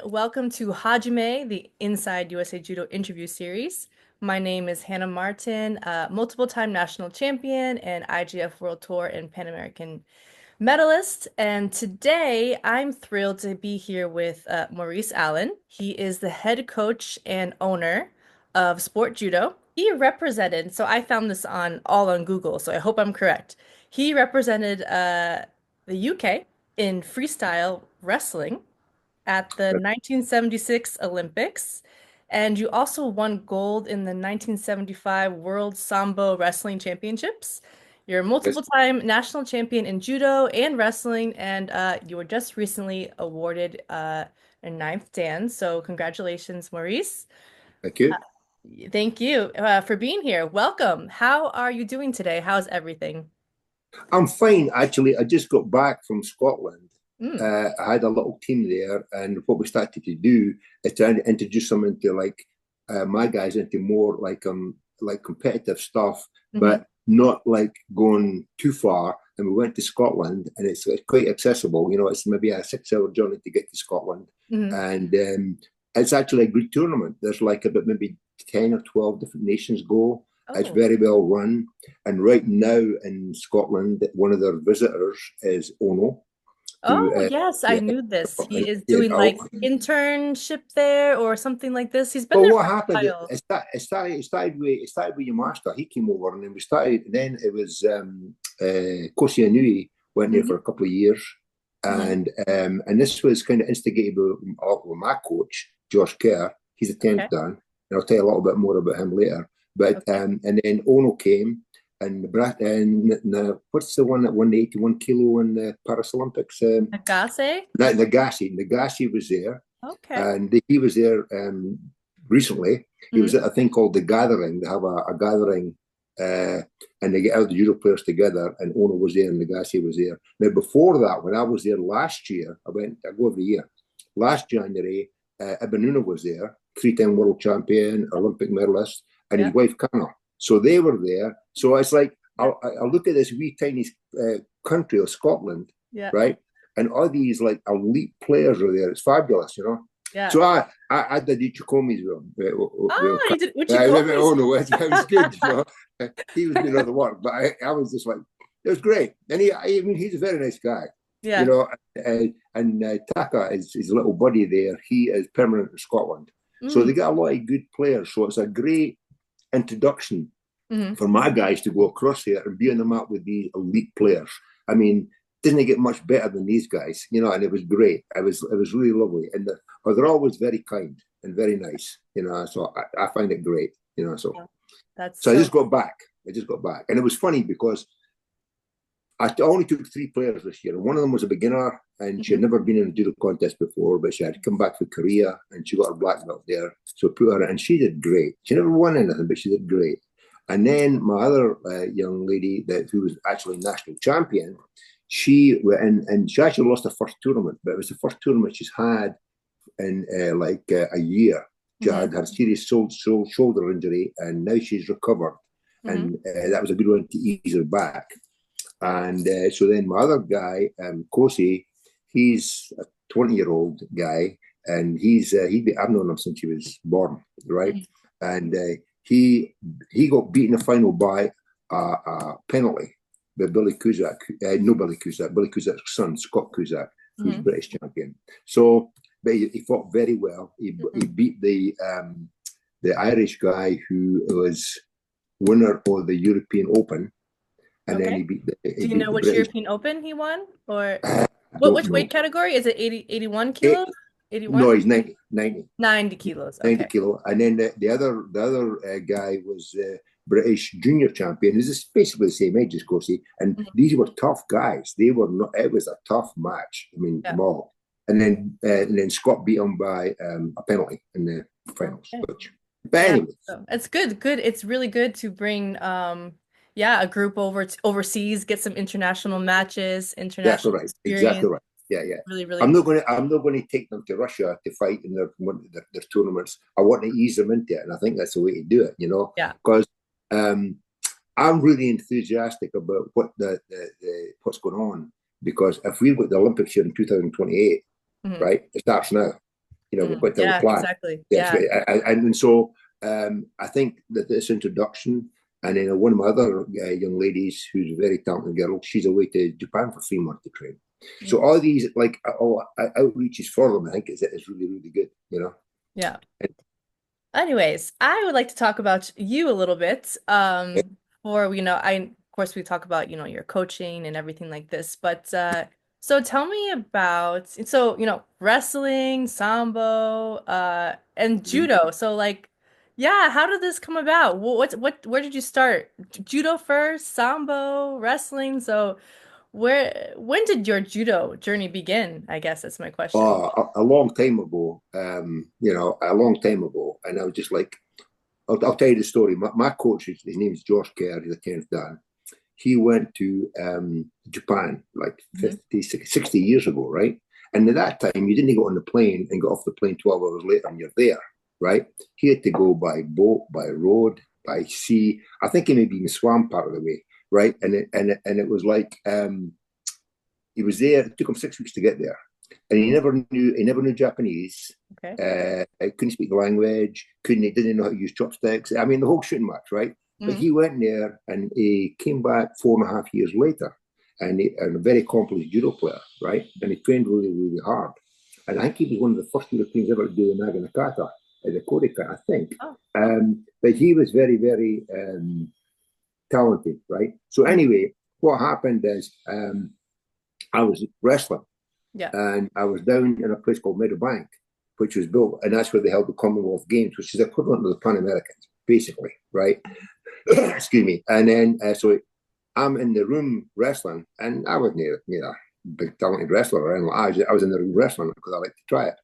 Welcome to HAJIME, the Inside USA Judo interview series. My name is Hannah Martin, multiple-time national champion and IGF World Tour and Pan American medalist. And today I'm thrilled to be here with Maurice Allan. He is the head coach and owner of Sport Judo. He represented, so I found this all on Google, so I hope I'm correct. He represented the UK in freestyle wrestling at the 1976 Olympics, and you also won gold in the 1975 World Sambo Wrestling Championships. You're a multiple-time national champion in judo and wrestling, and you were just recently awarded a ninth Dan. So congratulations, Maurice. Thank you. Thank you for being here. Welcome. How are you doing today? How's everything? I'm fine, actually. I just got back from Scotland. Mm. I had a little team there, and what we started to do is trying to introduce them into my guys into more like competitive stuff, but not like going too far. And we went to Scotland, and it's quite accessible. You know, it's maybe a 6-hour journey to get to Scotland, and it's actually a good tournament. There's like about maybe 10 or 12 different nations go. Oh. It's very well run, and right now in Scotland, one of their visitors is Ono. Oh, yes, I knew this. He is doing like internship there or something like this. He's been there what for happened? a while. It started with your master. He came over, and then we started. And then it was Kosi Anui went there for a couple of years, and this was kind of instigated with my coach, Josh Kerr. He's a 10th Dan, and I'll tell you a little bit more about him later. But and then Ono came. And what's the one that won the 81 kilo in the Paris Olympics? Nagase? Nagase was there. Okay. And he was there recently. He was at a thing called The Gathering. They have a gathering and they get out the judo players together, and Ono was there and Nagase was there. Now, before that, when I was there last year, I go every year. Last January, Ibanuna was there, 3-time world champion, Olympic medalist, and his wife, Kana. So they were there. So it's like, I look at this wee tiny country of Scotland, right? And all these like elite players are there. It's fabulous, you know? Yeah. So I did Ichikomi's with him. You did Ichikomi's? Oh, no, it was good, you know? He was doing other work, but I was just like, it was great. And he's a very nice guy. Yeah. You know, and Taka is his little buddy there. He is permanent in Scotland. So they got a lot of good players. So it's a great introduction for my guys to go across here and be on the map with these elite players. I mean, didn't get much better than these guys, you know, and it was great. It was really lovely. And they're always very kind and very nice, you know, so I find it great, you know, so. I just got back. And it was funny because I only took 3 players this year. One of them was a beginner, and she had never been in a judo contest before, but she had come back from Korea, and she got her black belt there. So I put her in, and she did great. She never won anything, but she did great. And then my other young lady who was actually national champion, she went and she actually lost the first tournament, but it was the first tournament she's had in a year. She had a serious shoulder injury, and now she's recovered. And that was a good one to ease her back. And so then my other guy, Kosi, he's a 20-year-old guy, and I've known him since he was born, right? And he got beaten in the final by a penalty by Billy Cusack. Billy Cusack's son, Scott Cusack, who's British champion. So, but he fought very well. He beat the Irish guy who was winner of the European Open. And then he beat Do you know which European Open he won? Or which weight category? Is it 81 kilos? 81? No, he's 90. 90 kilos. Okay. 90 kilo. And then the other guy was British junior champion, who's basically the same age as Kosi. And these were tough guys. They were not. It was a tough match. I mean, them all. And then Scott beat him by a penalty in the finals. But anyway, so it's good. It's really good to bring a group overseas, get some international matches, international That's right. Exactly right. Yeah. Really, really. I'm not going to take them to Russia to fight in their tournaments. I want to ease them into it, and I think that's the way to do it. You know, because I'm really enthusiastic about what's going on. Because if we've got the Olympics here in 2028, right, it starts now. we've got to have a Yeah, plan. exactly. Yes, Yeah. and so I think that this introduction, and then one of my other young ladies, who's a very talented girl, she's away to Japan for 3 months to train. So all these outreaches for them, I think, is really, really good. Yeah. Anyways, I would like to talk about you a little bit. For of course we talk about, your coaching and everything like this, but so tell me about wrestling, sambo, and judo. So like, yeah, how did this come about? Where did you start? Judo first, sambo, wrestling. So when did your judo journey begin? I guess that's my question. A long time ago, a long time ago, and I was just like, I'll tell you the story. My coach, his name is Josh Kerr, he's a 10th Dan. He went to Japan like 50, 60 years ago, right? And at that time, you didn't go on the plane and get off the plane 12 hours later and you're there, right? He had to go by boat, by road, by sea. I think he maybe even swam part of the way, right? And it was like he was there. It took him 6 weeks to get there, and he never knew Japanese. Okay. Couldn't speak the language. Didn't know how to use chopsticks. I mean, the whole shooting match, right? But he went there and he came back 4.5 years later, and a very accomplished judo player, right? And he trained really, really hard. And I think he was one of the first Europeans ever to do the Naga Nakata, the Kodaka, I think. Oh. But he was very, very talented, right? So anyway, what happened is I was wrestling, and I was down in a place called Meadowbank, which was built, and that's where they held the Commonwealth Games, which is equivalent to the Pan Americans, basically, right? Excuse me. And then, so I'm in the room wrestling, and I wasn't a big talented wrestler or anything. I was in the room wrestling because I like to try it.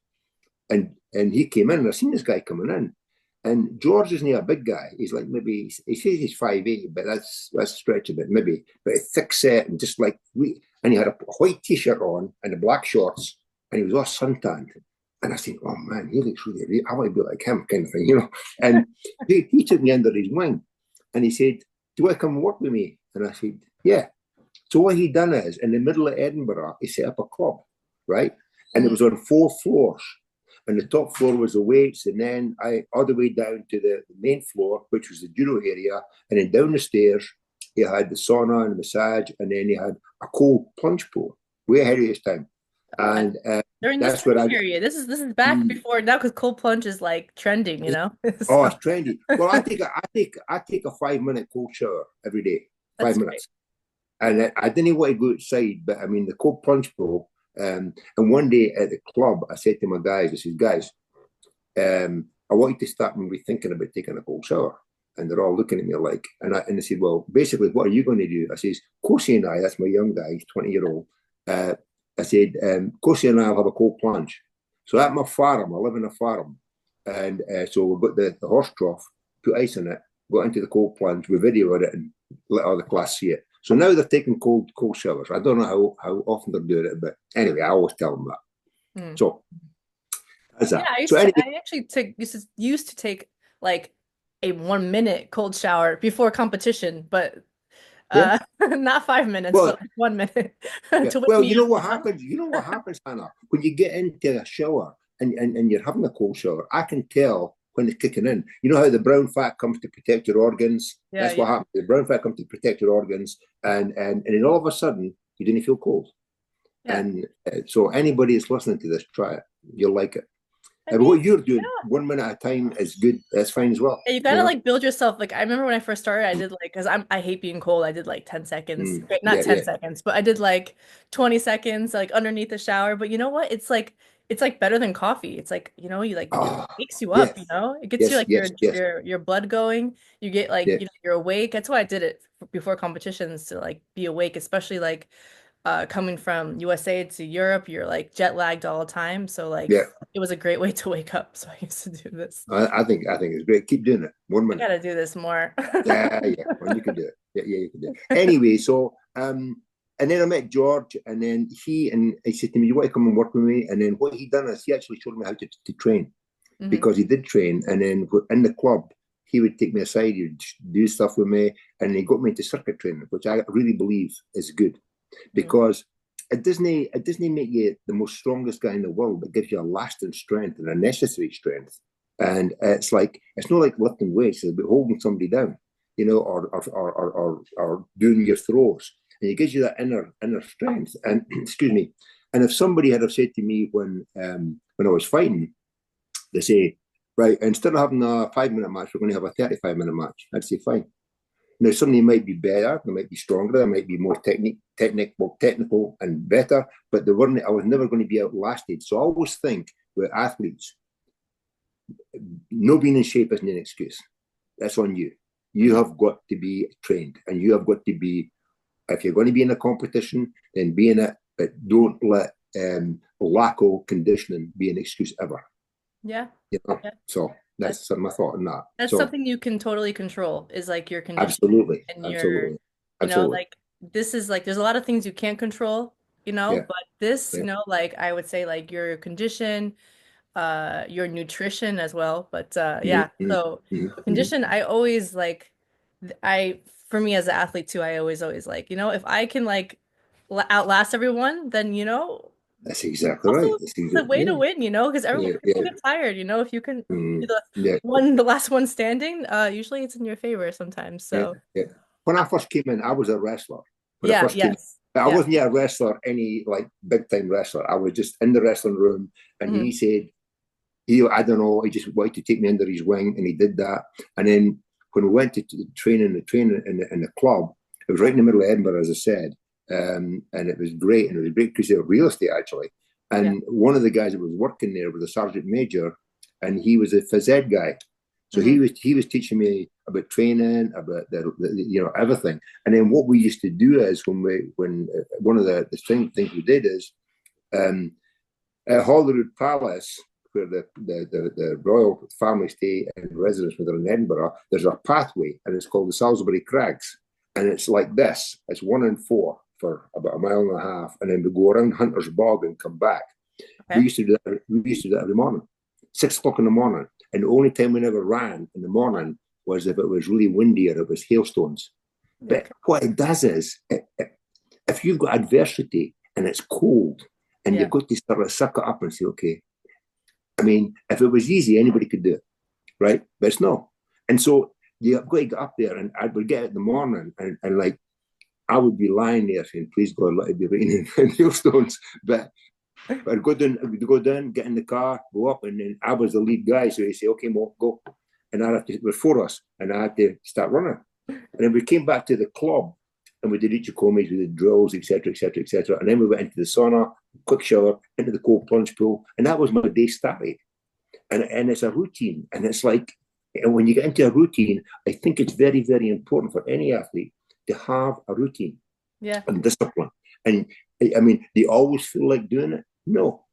And he came in, and I seen this guy coming in. And George isn't a big guy. He's like maybe, he says he's 5'8", but that's stretch a bit, maybe. But thick set and just like, and he had a white t-shirt on and the black shorts, and he was all suntanned. And I said, oh man, he looks really, I want to be like him, kind of thing, And he took me under his wing, and he said, do you want to come and work with me? And I said, yeah. So what he done is, in the middle of Edinburgh, he set up a club, right? And it was on 4 floors. And the top floor was the weights, and then all the way down to the main floor, which was the judo area. And then down the stairs, he had the sauna and the massage, and then he had a cold plunge pool, way ahead of his time. And during this time period, this is back before now, because cold plunge is like trending, So, oh, it's trendy. Well, I take a 5-minute cold shower every day, 5 minutes, and I didn't want to go outside, but I mean the cold plunge pool. And one day at the club, I said to my guys, I said, guys, I want you to start maybe thinking about taking a cold shower. And they're all looking at me like, and I said, well, basically, what are you going to do? I says, Kosi and I, that's my young guy, he's 20-year-old. I said, Kosi and I will have a cold plunge. So at my farm, I live in a farm. And so we've got the horse trough, put ice in it, got into the cold plunge, we videoed it and let all the class see it. So now they're taking cold showers. I don't know how often they're doing it, but anyway, I always tell them that. So that's that. I actually used to take like a 1 minute cold shower before competition, but not 5 minutes, but like 1 minute. Well, you know what happens? You know what happens, Hannah? When you get into a shower and you're having a cold shower, I can tell when it's kicking in. You know how the brown fat comes to protect your organs? That's what happens. The brown fat comes to protect your organs, and then all of a sudden, you didn't feel cold. And so anybody that's listening to this, try it. You'll like it. And what you're doing, 1 minute at a time, is good. That's fine as well. Yeah, you gotta like build yourself. Like I remember when I first started, I did like, because I hate being cold. I did like 10 seconds, not 10 seconds, but I did like 20 seconds, like underneath the shower. But you know what? It's like better than coffee. It's like, you like it wakes you up. It gets you like your blood going. You get like you're awake. That's why I did it before competitions, to like be awake, especially like coming from USA to Europe, you're like jet lagged all the time. So like it was a great way to wake up. So I used to do this. I think it's great. Keep doing it. 1 minute. I gotta do this more. Well, you can do it. Yeah, you can do it. Anyway, so and then I met George, and then he said to me, you want to come and work with me? And then what he done is he actually showed me how to train, because he did train. And then in the club, he would take me aside, he'd do stuff with me, and he got me into circuit training, which I really believe is good. Because it doesn't make you the most strongest guy in the world, but gives you a lasting strength and a necessary strength. And it's not like lifting weights, it's about holding somebody down, or doing your throws. And it gives you that inner strength. And excuse me. And if somebody had have said to me when I was fighting, they say, right, instead of having a 5-minute match, we're going to have a 35-minute match. I'd say fine. Now, somebody might be better, they might be stronger, they might be more technical and better, but I was never going to be outlasted. So I always think with athletes, no being in shape isn't an excuse. That's on you. You have got to be trained, and you have got to be, if you're going to be in a competition, then be in it, but don't let lack of conditioning be an excuse ever. Yeah. So that's my thought on that. That's something you can totally control, is like your conditioning. Absolutely. And absolutely. Like this is like, there's a lot of things you can't control, but this, like I would say like your condition, your nutrition as well. But so condition, I always like, for me as an athlete too, I always like, if I can like outlast everyone, then that's exactly right. That's the way to win, because everyone people get tired, if you can be the last one standing, usually it's in your favor sometimes. So when I first came in, I was a wrestler. I wasn't yet a wrestler, any like big time wrestler. I was just in the wrestling room, and he said, I don't know, he just wanted to take me under his wing, and he did that. And then when we went to train in the club, it was right in the middle of Edinburgh, as I said. And it was great, and it was a great piece of real estate actually. And one of the guys that was working there was a sergeant major, and he was a phys ed guy. So he was teaching me about training, about the everything. And then what we used to do is when one of the things we did is at Holyrood Palace, where the royal family stay and residence when they're in Edinburgh, there's a pathway, and it's called the Salisbury Crags, and it's like this. It's 1 in 4 for about a mile and a half, and then we go around Hunter's Bog and come back. Okay. We used to do that every morning, 6 o'clock in the morning. And the only time we never ran in the morning was if it was really windy or it was hailstones. Okay. But what it does is, if you've got adversity and it's cold, and you've got to sort of suck it up and say, okay, I mean, if it was easy, anybody could do it, right? But it's not. And so you've got to get up there, and I would get it in the morning, and like, I would be lying there saying, please God, let it be raining and hailstones. But I'd go down, get in the car, go up, and then I was the lead guy. So he'd say, okay, Mo, go. And it was 4 of us, and I had to start running. And then we came back to the club, and we did ichikomis, we did drills, etc., etc., etc. And then we went into the sauna, quick shower, into the cold plunge pool. And that was my day started. And it's a routine. And it's like, when you get into a routine, I think it's very, very important for any athlete to have a routine and discipline. And I mean, they always feel like doing it? No,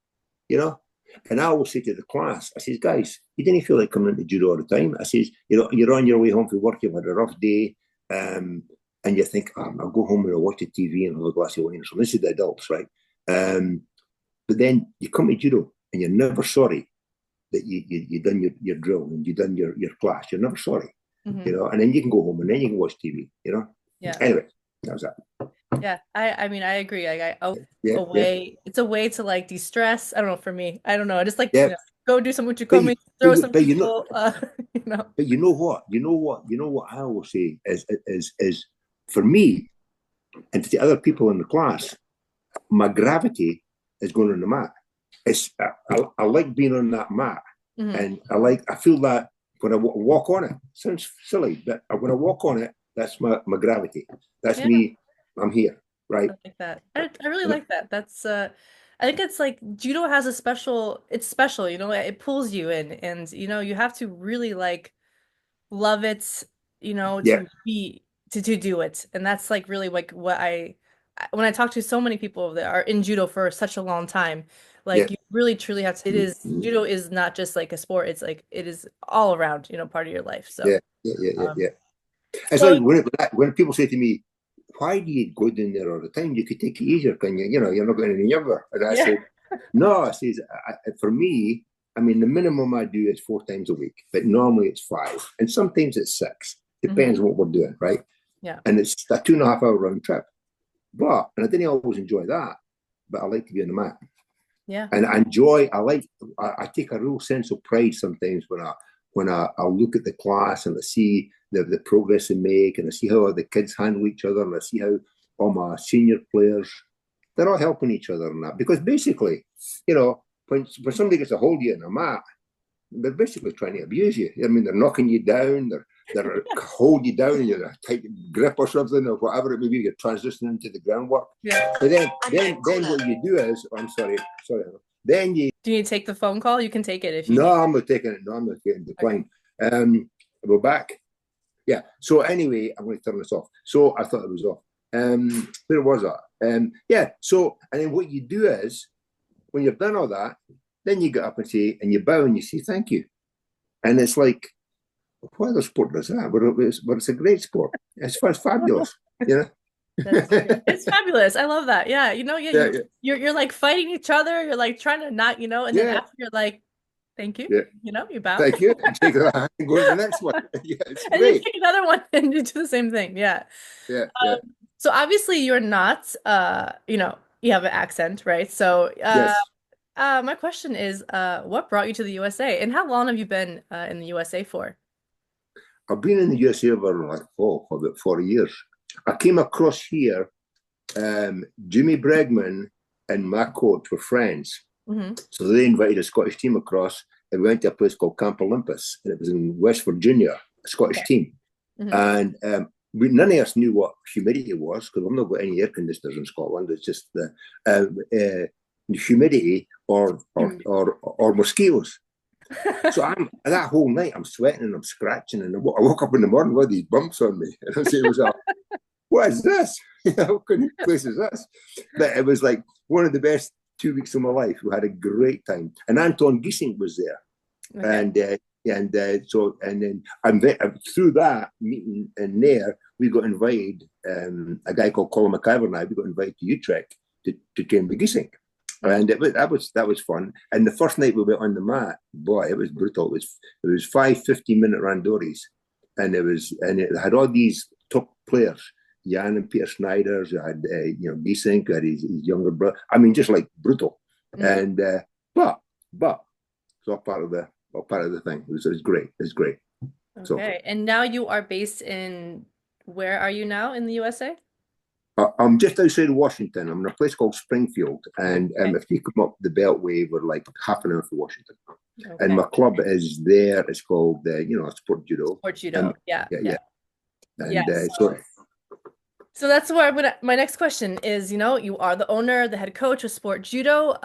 And I always say to the class, I says, guys, you didn't feel like coming into judo all the time. I says, you're on your way home from work, you've had a rough day, and you think, I'll go home and I'll watch the TV and have a glass of wine or something. This is the adults, right? But then you come to judo and you're never sorry that you done your drill and you done your class. You're never sorry, and then you can go home and then you can watch TV, Anyway, that was that. Yeah, I mean, I agree. Like, it's a way to like de-stress. I don't know, for me, I don't know. I just like go do some uchikomi, throw some people. But you know what I always say is for me and to the other people in the class, my gravity is going on the mat. I like being on that mat, and I feel that when I walk on it. Sounds silly, but when I walk on it, that's my gravity. That's me. I'm here, right? I like that. I really like that. That's I think it's like judo has it's special, it pulls you in, and you have to really like love it, to be to do it. And that's like really like what when I talk to so many people that are in judo for such a long time, like you really truly have to, judo is not just like a sport, it's like it is all around, part of your life. So it's like when people say to me, why do you go down there all the time? You could take it easier, can you? You're not getting any younger. And I said, no, I says, for me, I mean, the minimum I do is 4 times a week, but normally it's 5. And sometimes it's 6. Depends on what we're doing, right? Yeah. And it's a 2.5 hour round trip. And I didn't always enjoy that. but I like to be on the mat. Yeah. And I enjoy. I take a real sense of pride sometimes when I look at the class and I see the progress they make, and I see how the kids handle each other, and I see how all my senior players, they're all helping each other in that. Because basically, when somebody gets a hold of you in a mat, they're basically trying to abuse you. I mean, they're knocking you down, they're holding you down in your tight grip or something, or whatever it may be. You're transitioning into the groundwork. Yeah. But then what you do is, I'm sorry. Then you. Do you need to take the phone call? You can take it if you. No, I'm not taking it. No, I'm not getting declined. Okay. We're back. Yeah. So anyway, I'm going to turn this off. So I thought it was off. Where was that? Yeah. So, and then what you do is, when you've done all that, then you get up and you bow and you say thank you. And it's like, what other sport does that? But it's a great sport. It's fabulous. It's fabulous. I love that. Yeah. You're like fighting each other. You're like trying to not, and then after you're like, thank you. Yeah. You bow. Thank you. And take that hand and go to the next one. Yeah, it's and great. you take another one and you do the same thing. Yeah. Yeah. So obviously you're not, you have an accent, right? So yes. My question is, what brought you to the USA, and how long have you been in the USA for? I've been in the USA for about 40 years. I came across here. Jimmy Bregman and my coach were friends. Mm-hmm. So they invited a Scottish team across, and we went to a place called Camp Olympus, and it was in West Virginia, a Scottish team. Mm-hmm. And none of us knew what humidity was, because we've not got any air conditioners in Scotland. It's just the humidity or mosquitoes. So that whole night I'm sweating and I'm scratching, and I woke up in the morning with these bumps on me, and I said to myself, what is this? What kind of place is this? But it was like one of the best 2 weeks of my life. We had a great time, and Anton Giesing was there. Okay. And then through that meeting in there, we got invited. A guy called Colin McIver and I, we got invited to Utrecht to train with Giesing. And that was fun. And the first night we went on the mat, boy, it was brutal. It was 5 15-minute randoris, and it had all these top players, Jan and Peter Snijders. You had Giesing, had his younger brother. I mean, just like brutal. Mm-hmm. And but it's all part of the thing. It was great. It's great. Okay. So, and now you are based in, where are you now in the USA? I'm just outside of Washington. I'm in a place called Springfield. And if you come up the Beltway, we're like half an hour from Washington. Okay. And my club is there. It's called, Sport Judo. Sport Judo, yeah. And so that's where my next question is, you are the owner, the head coach of Sport Judo.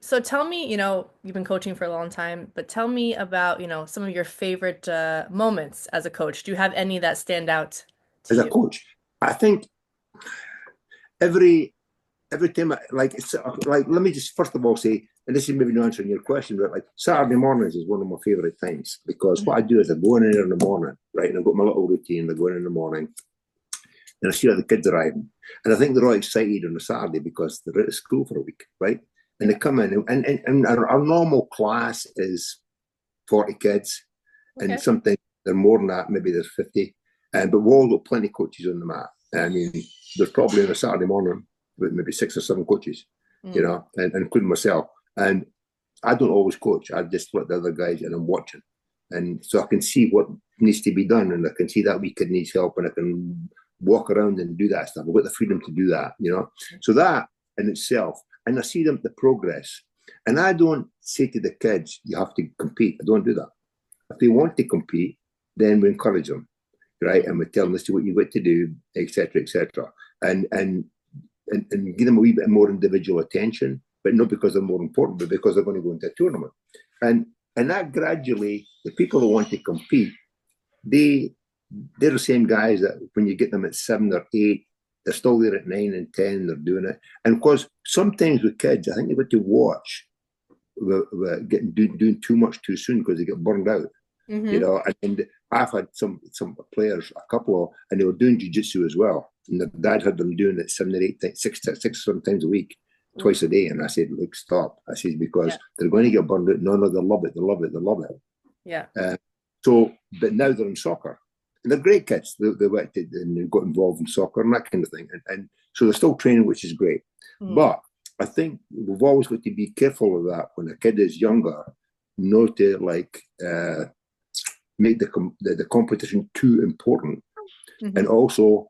So tell me, you've been coaching for a long time, but tell me about, some of your favorite moments as a coach. Do you have any that stand out to you? As a coach, I think every time, let me just first of all say, and this is maybe not answering your question, but like Saturday mornings is one of my favorite times, because what I do is I go in there in the morning, right, and I've got my little routine. I go in the morning, and I see all the kids arriving, and I think they're all excited on a Saturday because they're out of school for a week, right? And they come in, and our normal class is 40 kids, and sometimes they're more than that. Maybe there's 50, but we've all got plenty of coaches on the mat. I mean, there's probably on a Saturday morning with maybe 6 or 7 coaches, and including myself. And I don't always coach. I just let the other guys, and I'm watching. And so I can see what needs to be done, and I can see that week kid needs help, and I can walk around and do that stuff. I've got the freedom to do that, So that in itself, and I see them, the progress. And I don't say to the kids, you have to compete. I don't do that. If they want to compete, then we encourage them, right? And we tell them, this is what you've got to do, etc., and give them a wee bit more individual attention, but not because they're more important, but because they're going to go into a tournament. And that gradually, the people who want to compete, they're the same guys that when you get them at 7 or 8, they're still there at 9 and 10, they're doing it. And because sometimes with kids, I think they've got to watch doing too much too soon, because they get burned out. Mm-hmm. And I've had some players, a couple of, and they were doing jiu-jitsu as well. And their dad had them doing it 7 or 8 times, 6 or 7 times a week, twice a day. And I said, look, stop. I said, because they're going to get burned out. No, they love it. They love it. Yeah. But now they're in soccer. And they're great kids. They went and got involved in soccer and that kind of thing. And so they're still training, which is great. Mm. But I think we've always got to be careful of that when a kid is younger, not to make the competition too important, and also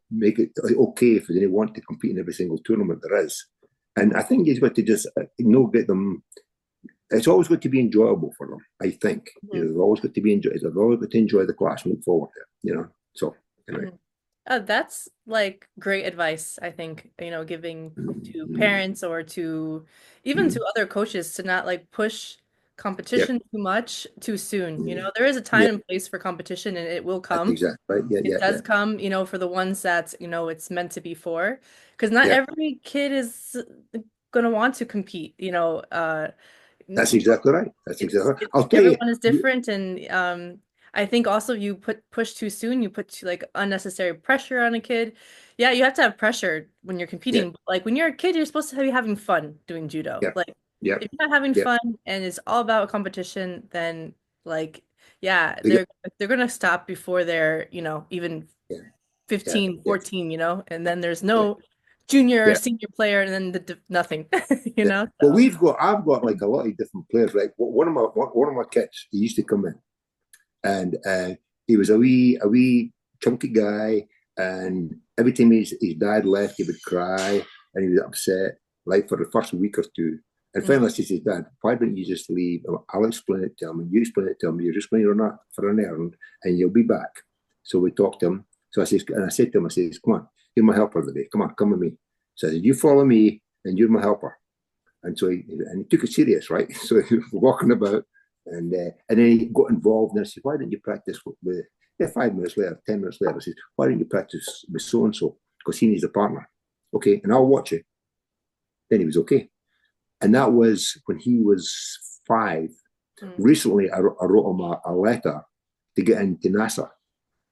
make it okay if they want to compete in every single tournament there is. And I think you've got to just get them. It's always got to be enjoyable for them. I think they've always got to be enjoy. They've always got to enjoy the class and look forward to it. So anyway. That's like great advice, I think, giving to parents or to even to other coaches to not like push competition too much too soon. There is a time and place for competition and it will That's come. exactly right. It does come, for the ones that, it's meant to be for. Because not every kid is gonna want to compete, That's exactly right. That's exactly right. I'll tell you. Everyone is different, and I think also you push too soon, you put like unnecessary pressure on a kid. Yeah, you have to have pressure when you're competing. But, like when you're a kid, you're supposed to be having fun doing judo. Like if you're not having fun and it's all about competition, then like they're gonna stop before they're, even 15, 14, and then there's no junior or senior player and then nothing, Well, I've got like a lot of different players, right? One of my kids, he used to come in, and he was a wee chunky guy, and every time his dad left, he would cry and he was upset, like for the first week or two. And finally, I said, "Dad, why don't you just leave? I'll explain it to him, and you explain it to him. You're just going for an errand, and you'll be back." So we talked to him. So I said to him, "Come on, you're my helper today. Come with me." So I said, "You follow me, and you're my helper." And so he took it serious, right? So he was walking about, and then he got involved. And I said, "Why didn't you practice with?" 5 minutes later, 10 minutes later, I said, "Why didn't you practice with so and so? Because he needs a partner." "Okay, and I'll watch it." Then he was okay. And that was when he was 5. Recently, I wrote him a letter to get into NASA,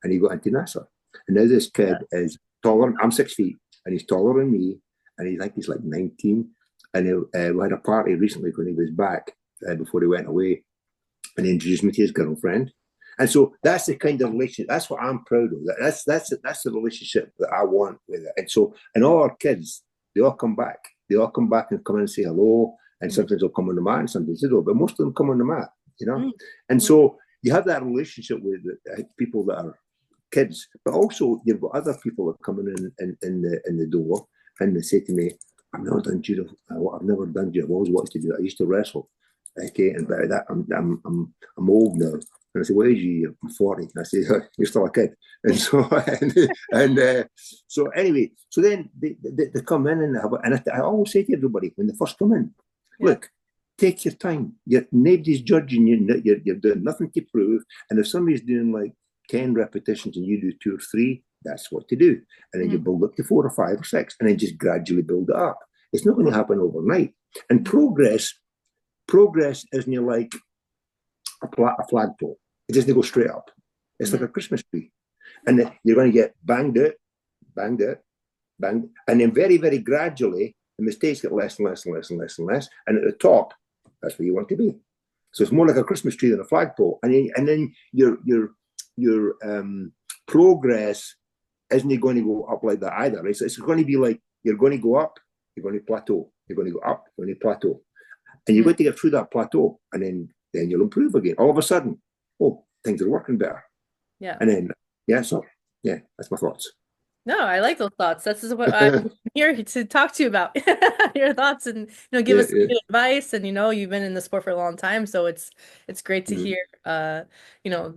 and he got into NASA. And now this kid is taller. I'm 6 feet, and he's taller than me, and he's like 19. And we had a party recently when he was back before he went away, and he introduced me to his girlfriend. And so that's the kind of relationship. That's what I'm proud of. That's the relationship that I want with it. And all our kids, they all come back. They all come back and come in and say hello. And sometimes they'll come on the mat, and sometimes they don't. But most of them come on the mat, And so you have that relationship with people that are kids, but also you've got other people that come in the door, and they say to me, "I've never done judo. I've never done judo. I've always wanted to do it. I used to wrestle." Okay, and by that I'm old now. And I say, "What age are you?" "I'm 40. And I say, "You're still a kid." And so so anyway, so then they come in and I always say to everybody when they first come in, look, take your time. Nobody's judging you. You're doing nothing to prove. And if somebody's doing like 10 repetitions and you do 2 or 3, that's what to do. And then you build up to 4 or 5 or 6, and then just gradually build it up. It's not going to happen overnight. And progress isn't like a flagpole. It doesn't go straight up. It's like a Christmas tree. And then you're going to get banged out, banged. And then very, very gradually, the mistakes get less and less and less and less and less. And at the top, that's where you want to be. So it's more like a Christmas tree than a flagpole. And then your progress isn't going to go up like that either. Right? So it's going to be like you're going to go up, you're going to plateau, you're going to go up, you're going to plateau. And you're going to get through that plateau, and then you'll improve again. All of a sudden, things are working better. Yeah. And then, so that's my thoughts. No, I like those thoughts. This is what I'm here to talk to you about. Your thoughts and give us good advice. And you've been in the sport for a long time, so it's great to hear the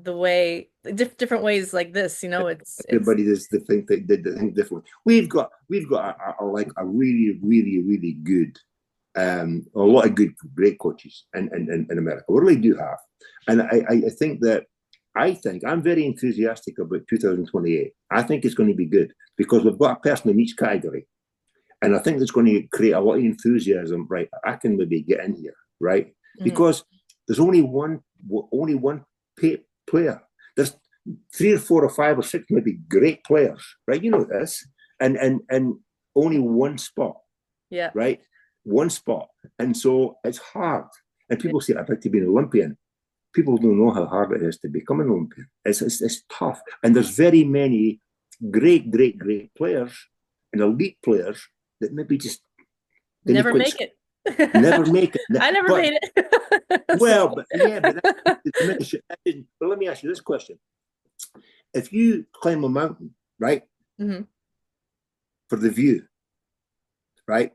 way different ways like this. Everybody does the thing differently. We've got a really, really, really good a lot of great coaches in America. We really do have. And I think I'm very enthusiastic about 2028. I think it's going to be good because we've got a person in each category. And I think it's going to create a lot of enthusiasm, right? I can maybe get in here, right? Because there's only one player. There's 3 or 4 or 5 or 6 maybe great players, right? You know this. And only one spot. Yeah. Right? One spot. And so it's hard. And people say, "I'd like to be an Olympian." People don't know how hard it is to become an Olympian. It's tough. And there's very many great players and elite players that maybe just Then you Never quit. make it. Never make it. I never made it. Well, but yeah, but but let me ask you this question. If you climb a mountain, right, for the view, right,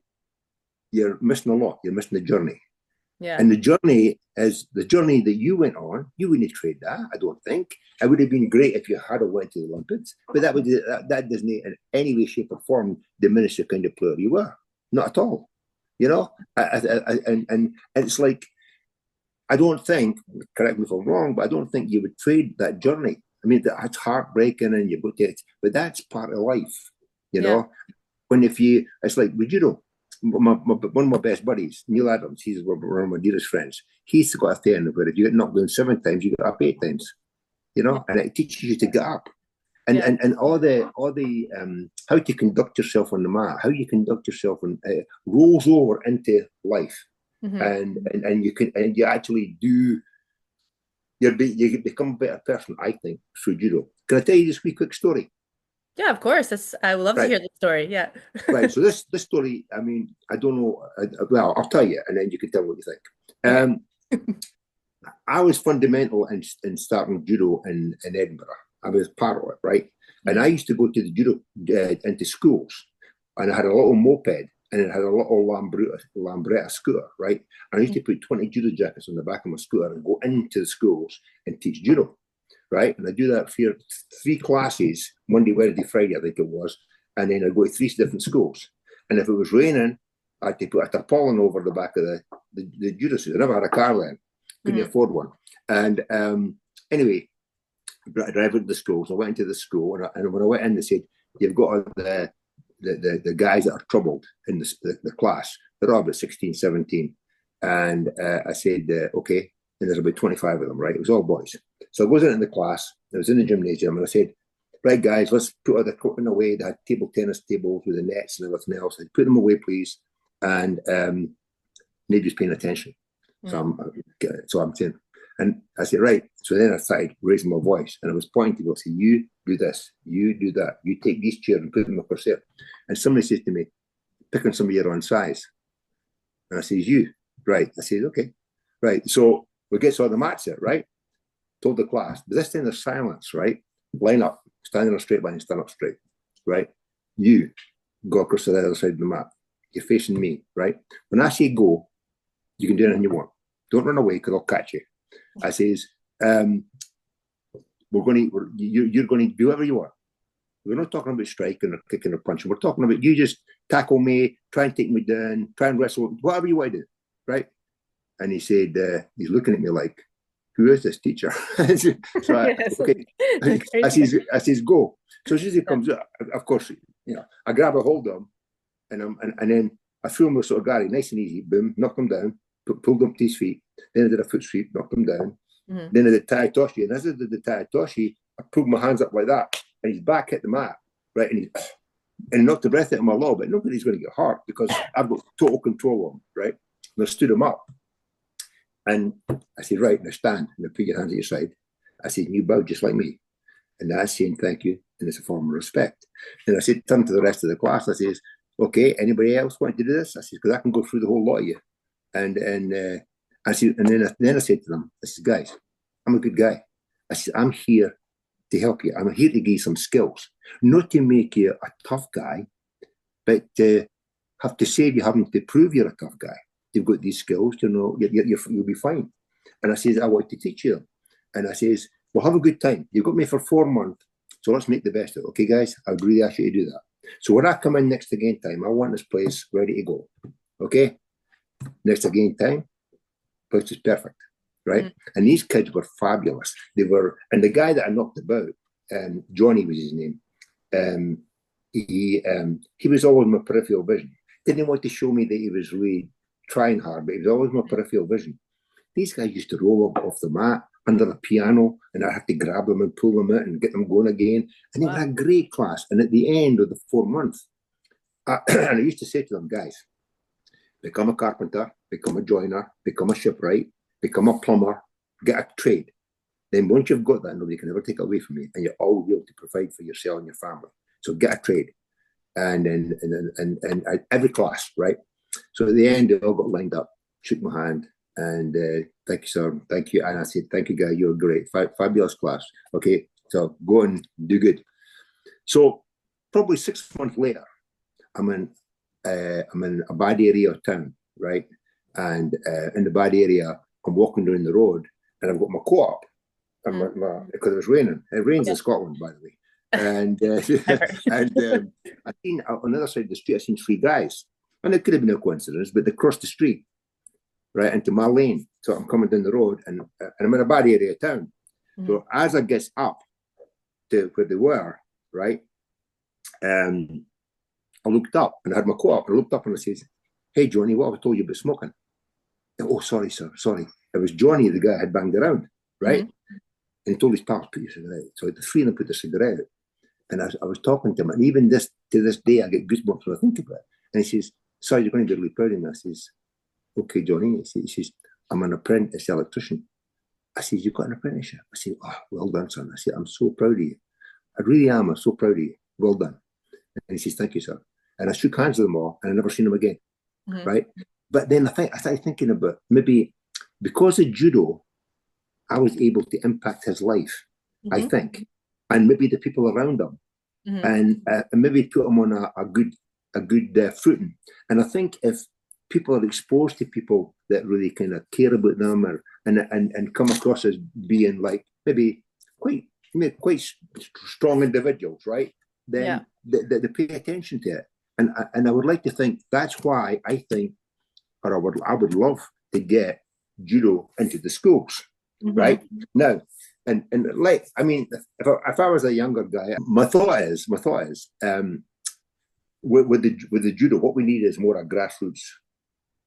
you're missing a lot. You're missing the journey. Yeah. And the journey is the journey that you went on. You wouldn't trade that, I don't think. It would have been great if you had went to the Olympics, but that doesn't in any way, shape, or form diminish the kind of player you were. Not at all. You know, and it's like, I don't think, correct me if I'm wrong, but I don't think you would trade that journey. I mean, that's heartbreaking, and you've got to, but that's part of life. You know, it's like with judo. One of my best buddies, Neil Adams, he's one of my dearest friends. He's got a thing where if you get knocked down 7 times, you get up 8 times. You know, and it teaches you to get up, and all the how to conduct yourself on the mat, how you conduct yourself, and rolls over into life, and you actually do. You become a better person, I think, through judo. Can I tell you this wee quick story? Yeah, of course. I would love to hear the story. Yeah. Right. So this story, I mean, I don't know. Well, I'll tell you, and then you can tell what you think. I was fundamental in starting judo in Edinburgh. I was part of it, right? And I used to go to the judo into schools, and I had a little moped, and it had a little Lambretta scooter, right? And I used to put 20 judo jackets on the back of my scooter and go into the schools and teach judo. Right, and I do that for 3 classes, Monday, Wednesday, Friday, I think it was, and then I go to 3 different schools. And if it was raining, I had to put a tarpaulin over the back of the judo suit. I never had a car then, couldn't afford one. And anyway, I drive into the schools. I went into the school, and when I went in, they said, "You've got the guys that are troubled in the class. They're all about 16, 17." And I said, "Okay." And there's about 25 of them, right? It was all boys. So I wasn't in the class. I was in the gymnasium, and I said, "Right, guys, let's put all the equipment away." They had table tennis tables with the nets and everything else. I said, "Put them away, please." And nobody's paying attention. So I'm saying, and I said, "Right." So then I started raising my voice, and I was pointing to go, say, "You do this, you do that, you take these chairs and put them up there." And somebody says to me, "Pick on some of your own size." And I says, "You." Right. I said, "Okay." Right. So we get all the mats out, right? Told the class, but this time there's silence, right? Line up, stand in a straight line, stand up straight, right? You go across to the other side of the mat. You're facing me, right? When I say go, you can do anything you want. Don't run away because I'll catch you. I says, you're going to do whatever you want. We're not talking about striking or kicking or punching. We're talking about you just tackle me, try and take me down, try and wrestle, whatever you want to do, right? And he said, he's looking at me like, "Who is this teacher?" So okay. I says, "Go." So as soon as he comes up, of course, I grab a hold of him, and then I threw him with sort of Gary, nice and easy, boom, knocked him down, pulled him to his feet. Then I did a foot sweep, knocked him down. Then I did Tai Toshi, and as I did the Tai Toshi, I pulled my hands up like that, and his back hit the mat, right, and he knocked the breath out of him a little bit. Nobody's going to get hurt because I've got total control of him, right? And I stood him up. And I said, "Right, now stand, and put your hands at your side." I said, "You bow just like me." And that's saying thank you, and it's a form of respect. And I said, turn to the rest of the class. I says, "Okay, anybody else want to do this?" I said, "Because I can go through the whole lot of you." And I said, and then I said to them, I said, "Guys, I'm a good guy." I said, "I'm here to help you. I'm here to give you some skills, not to make you a tough guy, but to have to save you having to prove you're a tough guy. You've got these skills, you'll be fine." And I says, "I want to teach you them." And I says, "Well, have a good time. You've got me for 4 months, so let's make the best of it. Okay, guys, I would really ask you to do that. So when I come in next again time, I want this place ready to go. Okay? Next again time, place is perfect, right?" And these kids were fabulous. And the guy that I knocked about, Johnny was his name. He was always my peripheral vision. Didn't want to show me that he was really trying hard, but it was always my peripheral vision. These guys used to roll up off the mat under the piano, and I had to grab them and pull them out and get them going again. And they were a great class. And at the end of the 4 months, and I used to say to them, "Guys, become a carpenter, become a joiner, become a shipwright, become a plumber, get a trade. Then once you've got that, nobody can ever take it away from you, and you're always able to provide for yourself and your family. So get a trade." And every class, right? So at the end, they all got lined up, shook my hand, and thank you, sir, thank you. And I said, thank you, guy, you're great, fabulous class. Okay, so go and do good. So probably 6 months later, I'm in a bad area of town, right? And in the bad area, I'm walking down the road, and I've got my co-op, because it was raining. It rains in Scotland, by the way. And I seen on the other side of the street, I seen 3 guys, and it could have been a coincidence, but they crossed the street right into my lane. So I'm coming down the road, and I'm in a bad area of town. So as I get up to where they were, right, I looked up, and I had my co-op, and I looked up and I said, hey, Johnny, what have I told you about smoking? Oh, sorry, sir, sorry. It was Johnny, the guy I had banged around, right? And he told his pals, put your cigarette out. So the 3 of them put the cigarette out. And I was talking to him, and even to this day, I get goosebumps when I think about it. And he says, sorry, you're going to be really proud of me. I says, okay, Johnny. He says, I'm an apprentice electrician. I says, you've got an apprenticeship? I said, oh, well done, son. I said, I'm so proud of you. I really am. I'm so proud of you. Well done. And he says, thank you, sir. And I shook hands with them all, and I never seen them again, right? But then I started thinking about maybe because of judo, I was able to impact his life, I think, and maybe the people around him, and maybe put him on a good footing. And I think if people are exposed to people that really kind of care about them, and come across as being like maybe quite strong individuals, right? Then they pay attention to it. And I would like to think that's why I think, or I would love to get judo into the schools, right? Now, and like, I mean, if I was a younger guy, my thought is, with the judo, what we need is more a grassroots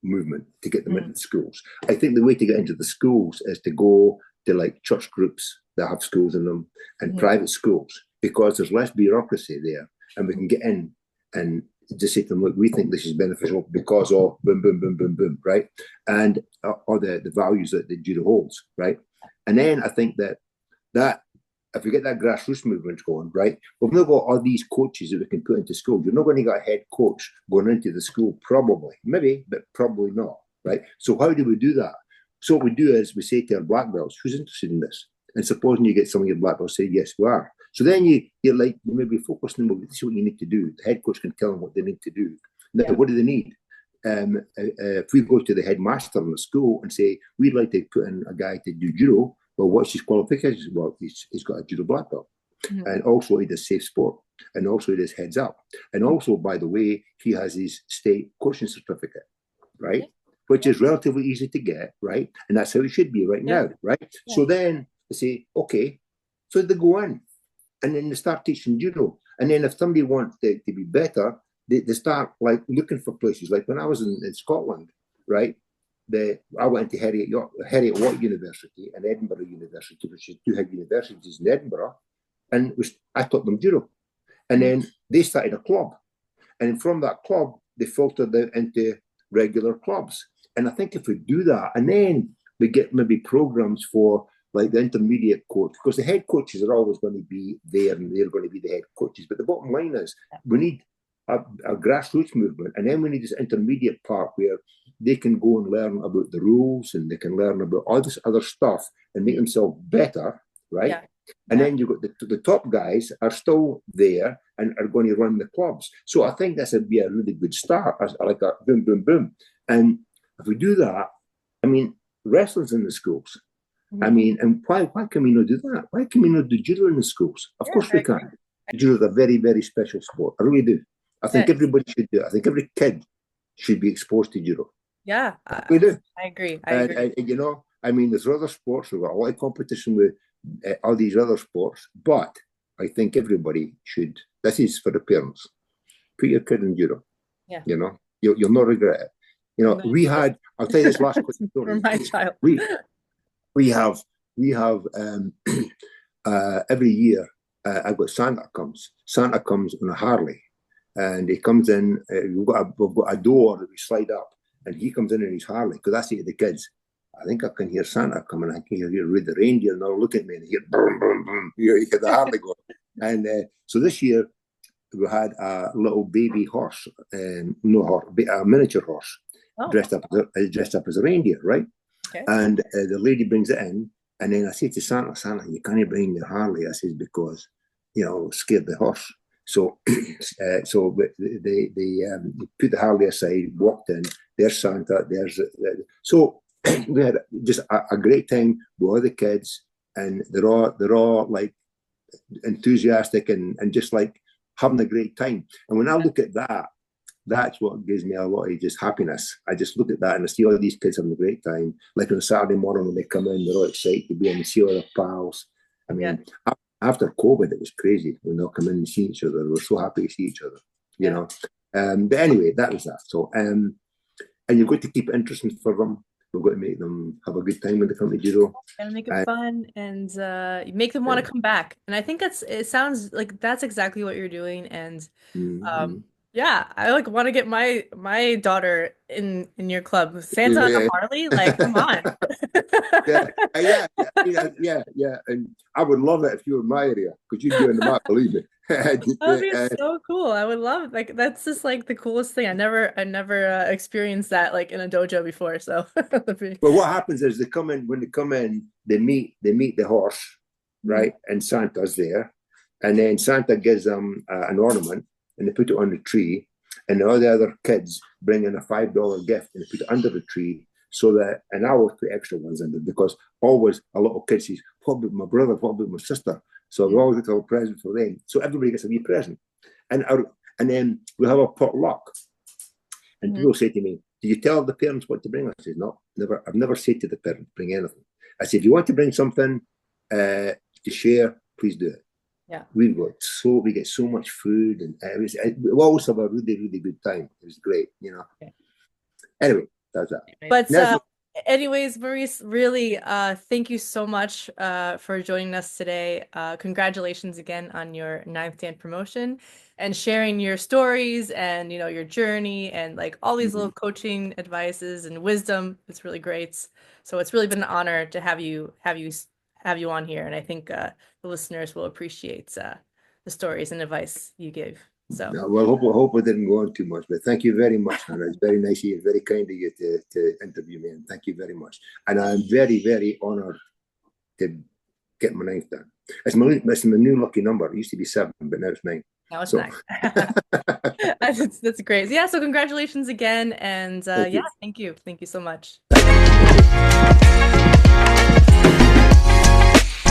movement to get them into the schools. I think the way to get into the schools is to go to like church groups that have schools in them, and private schools, because there's less bureaucracy there, and we can get in and just say to them, look, we think this is beneficial because of boom, boom, boom, boom, boom, right? And all the values that the judo holds, right? And then I think that if we get that grassroots movement going, right, we've not got all these coaches that we can put into school. You're not going to get a head coach going into the school, probably, maybe, but probably not, right? So how do we do that? So what we do is we say to our black belts, who's interested in this? And supposing you get some of your black belts say, yes, we are. So then you're like, maybe focus on them. This is what you need to do. The head coach can tell them what they need to do. Now, what do they need? If we go to the headmaster in the school and say, we'd like to put in a guy to do judo, well, what's his qualifications? Well, he's got a judo black belt. And also he does safe sport. And also he does heads up. And also, by the way, he has his state coaching certificate, right? Which is relatively easy to get, right? And that's how it should be right now, right? So then they say, okay, so they go in. And then they start teaching judo. And then if somebody wants to be better, they start like looking for places. Like when I was in Scotland, right? I went to Heriot Watt University and Edinburgh University, which is 2 head universities in Edinburgh. And I taught them judo. And then they started a club. And from that club, they filtered out into regular clubs. And I think if we do that, and then we get maybe programs for like the intermediate coach, because the head coaches are always going to be there and they're going to be the head coaches. But the bottom line is we need a grassroots movement, and then we need this intermediate part where they can go and learn about the rules, and they can learn about all this other stuff and make themselves better, right? And then you've got the top guys are still there and are going to run the clubs. So I think this would be a really good start, like a boom, boom, boom. And if we do that, I mean, wrestling's in the schools. I mean, and why can we not do that? Why can we not do judo in the schools? Of course we can. Judo is a very, very special sport. I really do. I think everybody should do it. I think every kid should be exposed to judo. Yeah, we do. I agree. And, you know, I mean, there's other sports. We've got a lot of competition with all these other sports, but I think everybody should. This is for the parents. Put your kid in judo. Yeah. You know, you'll not regret it. You know, we had. I'll tell you this last quick story. For my child. We have every year. I've got Santa comes. Santa comes on a Harley, and he comes in. We've got a door that we slide up, and he comes in his Harley. Because I say to the kids, I think I can hear Santa coming. I can hear read the reindeer, and they'll look at me and hear boom, boom, boom. You hear the Harley go. And so this year we had a little baby horse, a miniature horse, Oh, dressed up as a reindeer, right? okay. And the lady brings it in, and then I say to Santa, Santa, you can't bring your Harley. I says because scared the horse. So, so they put the Harley aside, walked in. There's Santa. So we had just a great time with all the kids, and they're all like enthusiastic and just like having a great time. And when I look at that, that's what gives me a lot of just happiness. I just look at that and I see all these kids having a great time. Like on a Saturday morning when they come in, they're all excited to be in and see all their pals. I mean, after COVID, it was crazy when they'll come in and see each other. We're so happy to see each other, you know. But anyway, that was that. So, and you've got to keep it interesting for them. We've got to make them have a good time when they come to judo. And make it fun and make them want to come back. And I think it sounds like that's exactly what you're doing. And yeah, I like want to get my daughter in your club. Santa on a Harley, like come on. yeah. And I would love it if you were in my area because you'd be in the map, believe me. That would be so cool. I would love it. Like that's just like the coolest thing. I never experienced that like in a dojo before. So well, what happens is when they come in, they meet the horse, right? And Santa's there. And then Santa gives them an ornament and they put it on the tree. And all the other kids bring in a $5 gift and they put it under the tree so that, and I always put extra ones under because always a lot of kids says, what about my brother? What about my sister? So we always get a present for them. So everybody gets a wee present. And then we have a potluck. And people say to me, do you tell the parents what to bring? I say, no, never. I've never said to the parents, bring anything. I say, if you want to bring something to share, please do it. Yeah. We get so much food and we always have a really, really good time. It was great, you know. Okay. Anyway, that's that. But anyways, Maurice, really thank you so much for joining us today. Congratulations again on your 9th Dan promotion and sharing your stories and your journey and like all these little coaching advices and wisdom. It's really great. So it's really been an honor to have you on here, and I think the listeners will appreciate the stories and advice you give. So well, hope I didn't go on too much, but thank you very much, Hannah. It's very nice of you, very kind of you to interview me, and thank you very much. And I'm very, very honored to get my 9th done. It's my new lucky number. It used to be 7, but now it's 9. Now it's 9. That's great. Yeah, so congratulations again, and thank you so much.